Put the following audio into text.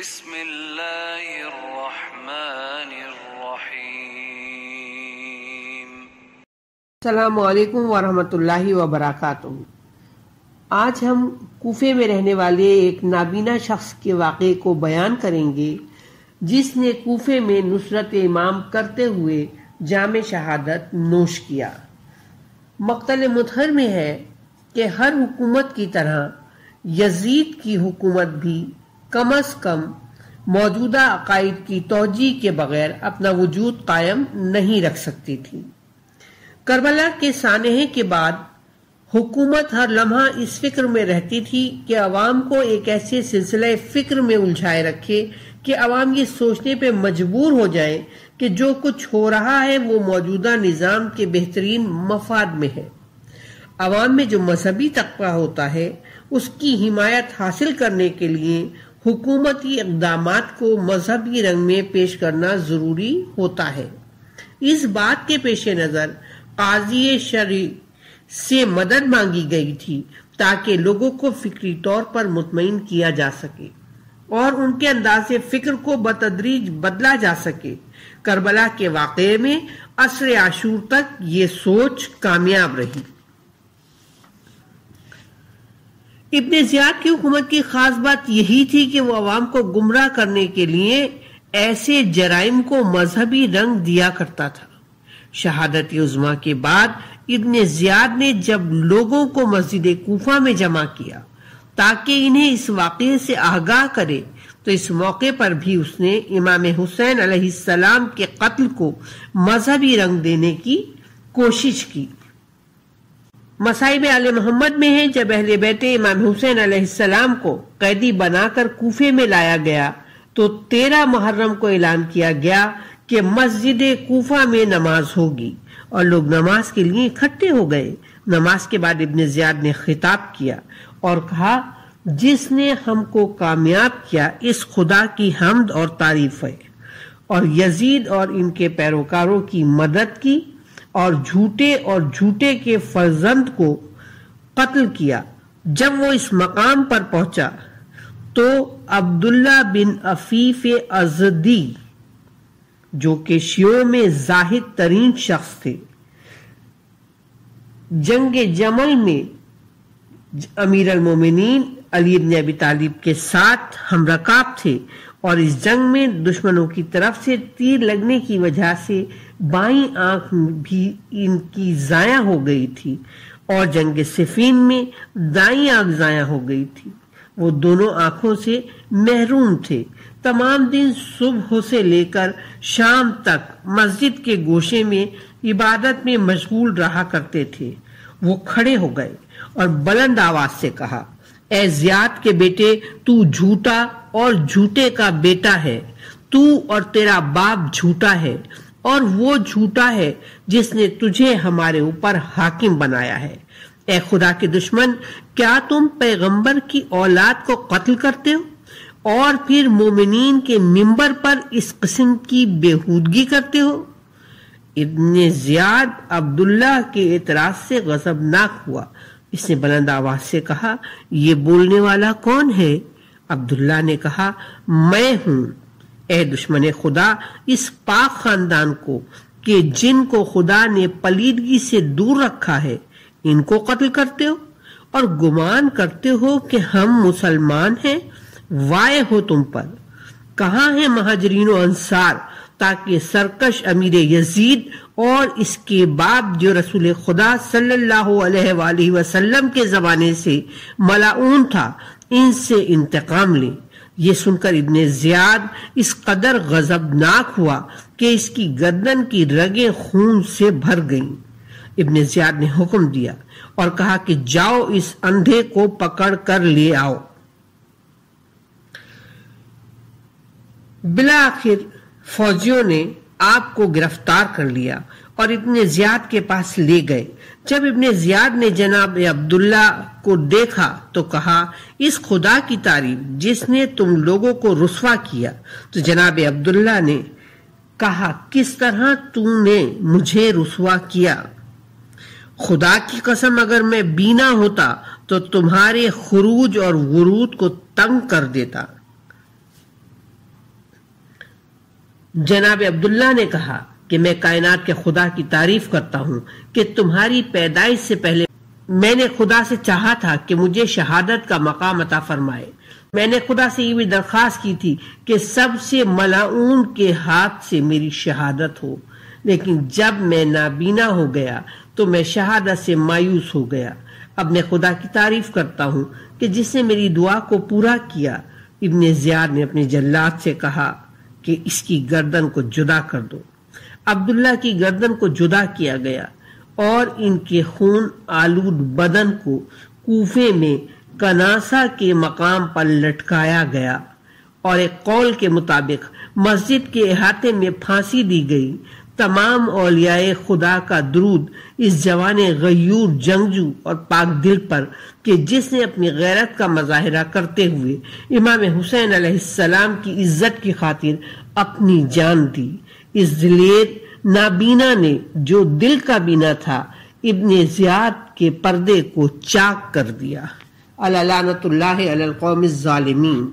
بسم اللہ الرحمن الرحیم۔ السلام علیکم ورحمۃ اللہ وبرکاتہ۔ آج ہم کوفے میں رہنے والے ایک نابینا شخص کے واقعے کو بیان کریں گے جس نے کوفے میں نصرت امام کرتے ہوئے جام شہادت نوش کیا۔ مقتل مطہر میں ہے کہ ہر حکومت کی طرح یزید کی حکومت بھی کم از کم موجودہ عقائد کی توجیہ کے بغیر اپنا وجود قائم نہیں رکھ سکتی تھی۔ کربلا کے سانحے کے بعد حکومت ہر لمحہ اس فکر میں رہتی تھی کہ عوام کو ایک ایسے سلسلہ فکر میں الجھائے رکھے کہ عوام یہ سوچنے پہ مجبور ہو جائے کہ جو کچھ ہو رہا ہے وہ موجودہ نظام کے بہترین مفاد میں ہے۔ عوام میں جو مذہبی طبقہ ہوتا ہے اس کی حمایت حاصل کرنے کے لیے حکومتی اقدامات کو مذہبی رنگ میں پیش کرنا ضروری ہوتا ہے۔ اس بات کے پیش نظر قاضی شرعی سے مدد مانگی گئی تھی تاکہ لوگوں کو فکری طور پر مطمئن کیا جا سکے اور ان کے انداز فکر کو بتدریج بدلا جا سکے۔ کربلا کے واقعے میں عصر عاشور تک یہ سوچ کامیاب رہی۔ ابن زیاد کی حکومت کی خاص بات یہی تھی کہ وہ عوام کو گمراہ کرنے کے لیے ایسے جرائم کو مذہبی رنگ دیا کرتا تھا۔ شہادت عظمیٰ کے بعد ابن زیاد نے جب لوگوں کو مسجد کوفہ میں جمع کیا تاکہ انہیں اس واقعے سے آگاہ کرے تو اس موقع پر بھی اس نے امام حسین علیہ السلام کے قتل کو مذہبی رنگ دینے کی کوشش کی۔ مصائب آل محمد میں ہے جب اہل بیت امام حسین علیہ السلام کو قیدی بنا کر کوفے میں لایا گیا تو 13 محرم کو اعلان کیا گیا کہ مسجد کوفہ میں نماز ہوگی اور لوگ نماز کے لیے اکٹھے ہو گئے۔ نماز کے بعد ابن زیاد نے خطاب کیا اور کہا، جس نے ہم کو کامیاب کیا اس خدا کی حمد اور تعریف ہے، اور یزید اور ان کے پیروکاروں کی مدد کی اور جھوٹے کے فرزند کو قتل کیا۔ جب وہ اس مقام پر پہنچا تو عبداللہ بن عفیف ازدی جو کہ شیعوں میں زاہد ترین شخص تھے، جنگ جمل میں امیر المومنین علی بن ابی طالب کے ساتھ ہم رکاب تھے اور اس جنگ میں دشمنوں کی طرف سے تیر لگنے کی وجہ سے بائیں آنکھ بھی ان کی ضائع ہو گئی تھی اور جنگ صفین میں دائیں آنکھ ضائع ہو گئی تھی۔ وہ دونوں آنکھوں سے محروم تھے۔ تمام دن صبح سے لے کر شام تک مسجد کے گوشے میں عبادت میں مشغول رہا کرتے تھے۔ وہ کھڑے ہو گئے اور بلند آواز سے کہا، اے زیاد کے بیٹے، تو جھوٹا اور جھوٹے کا بیٹا ہے، تو اور تیرا باپ جھوٹا ہے اور وہ جھوٹا ہے جس نے تجھے ہمارے اوپر حاکم بنایا ہے۔ اے خدا کے دشمن، کیا تم پیغمبر کی اولاد کو قتل کرتے ہو اور پھر مومنین کے منبر پر اس قسم کی بےہودگی کرتے ہو؟ ابن زیاد عبداللہ کے اعتراض سے غضبناک ہوا۔ اس نے بلند آواز سے کہا، یہ بولنے والا کون ہے؟ عبداللہ نے کہا، میں ہوں۔ اے دشمن خدا، اس پاک خاندان کو کہ جن کو خدا نے پلیدگی سے دور رکھا ہے، ان کو قتل کرتے ہو اور گمان کرتے ہو کہ ہم مسلمان ہیں؟ وائے ہو تم پر! کہاں ہیں مہاجرین و انصار تاکہ سرکش امیر یزید اور اس کے باپ جو رسول خدا صلی اللہ علیہ وآلہ وسلم کے زمانے سے ملعون تھا ان سے انتقام لیں؟ یہ سن کر ابن زیاد اس قدر غضبناک ہوا کہ اس کی گردن کی رگیں خون سے بھر گئیں۔ ابن زیاد نے حکم دیا اور کہا کہ جاؤ اس اندھے کو پکڑ کر لے آؤ۔ بالآخر فوجیوں نے آپ کو گرفتار کر لیا اور ابن زیاد کے پاس لے گئے۔ جب ابن زیاد نے جناب عبداللہ کو دیکھا تو کہا، اس خدا کی تعریف جس نے تم لوگوں کو رسوا کیا۔ تو جناب عبداللہ نے کہا، کس طرح تم نے مجھے رسوا کیا؟ خدا کی قسم اگر میں بینا ہوتا تو تمہارے خروج اور ورود کو تنگ کر دیتا۔ جناب عبداللہ نے کہا کہ میں کائنات کے خدا کی تعریف کرتا ہوں کہ تمہاری پیدائش سے پہلے میں نے خدا سے چاہا تھا کہ مجھے شہادت کا مقام عطا فرمائے. میں نے خدا سے یہ بھی درخواست کی تھی کہ سب سے ملعون کے ہاتھ سے میری شہادت ہو، لیکن جب میں نابینا ہو گیا تو میں شہادت سے مایوس ہو گیا. اب میں خدا کی تعریف کرتا ہوں کہ جس نے میری دعا کو پورا کیا. ابن زیاد نے اپنے جلاد سے کہا کہ اس کی گردن کو جدا کر دو. عبداللہ کی گردن کو جدا کیا گیا اور ان کے خون آلود بدن کو کوفے میں کناسا کے مقام پر لٹکایا گیا، اور ایک قول کے مطابق مسجد کے احاطے میں پھانسی دی گئی. تمام اولیاء خدا کا درود اس جوان غیور جنگجو اور پاک دل پر کہ جس نے اپنی غیرت کا مظاہرہ کرتے ہوئے امام حسین علیہ السلام کی عزت کی خاطر اپنی جان دی. اس دلیر نابینا نے جو دل کا بینا تھا ابن زیاد کے پردے کو چاک کر دیا. لعنت اللہ علی القوم الظالمین.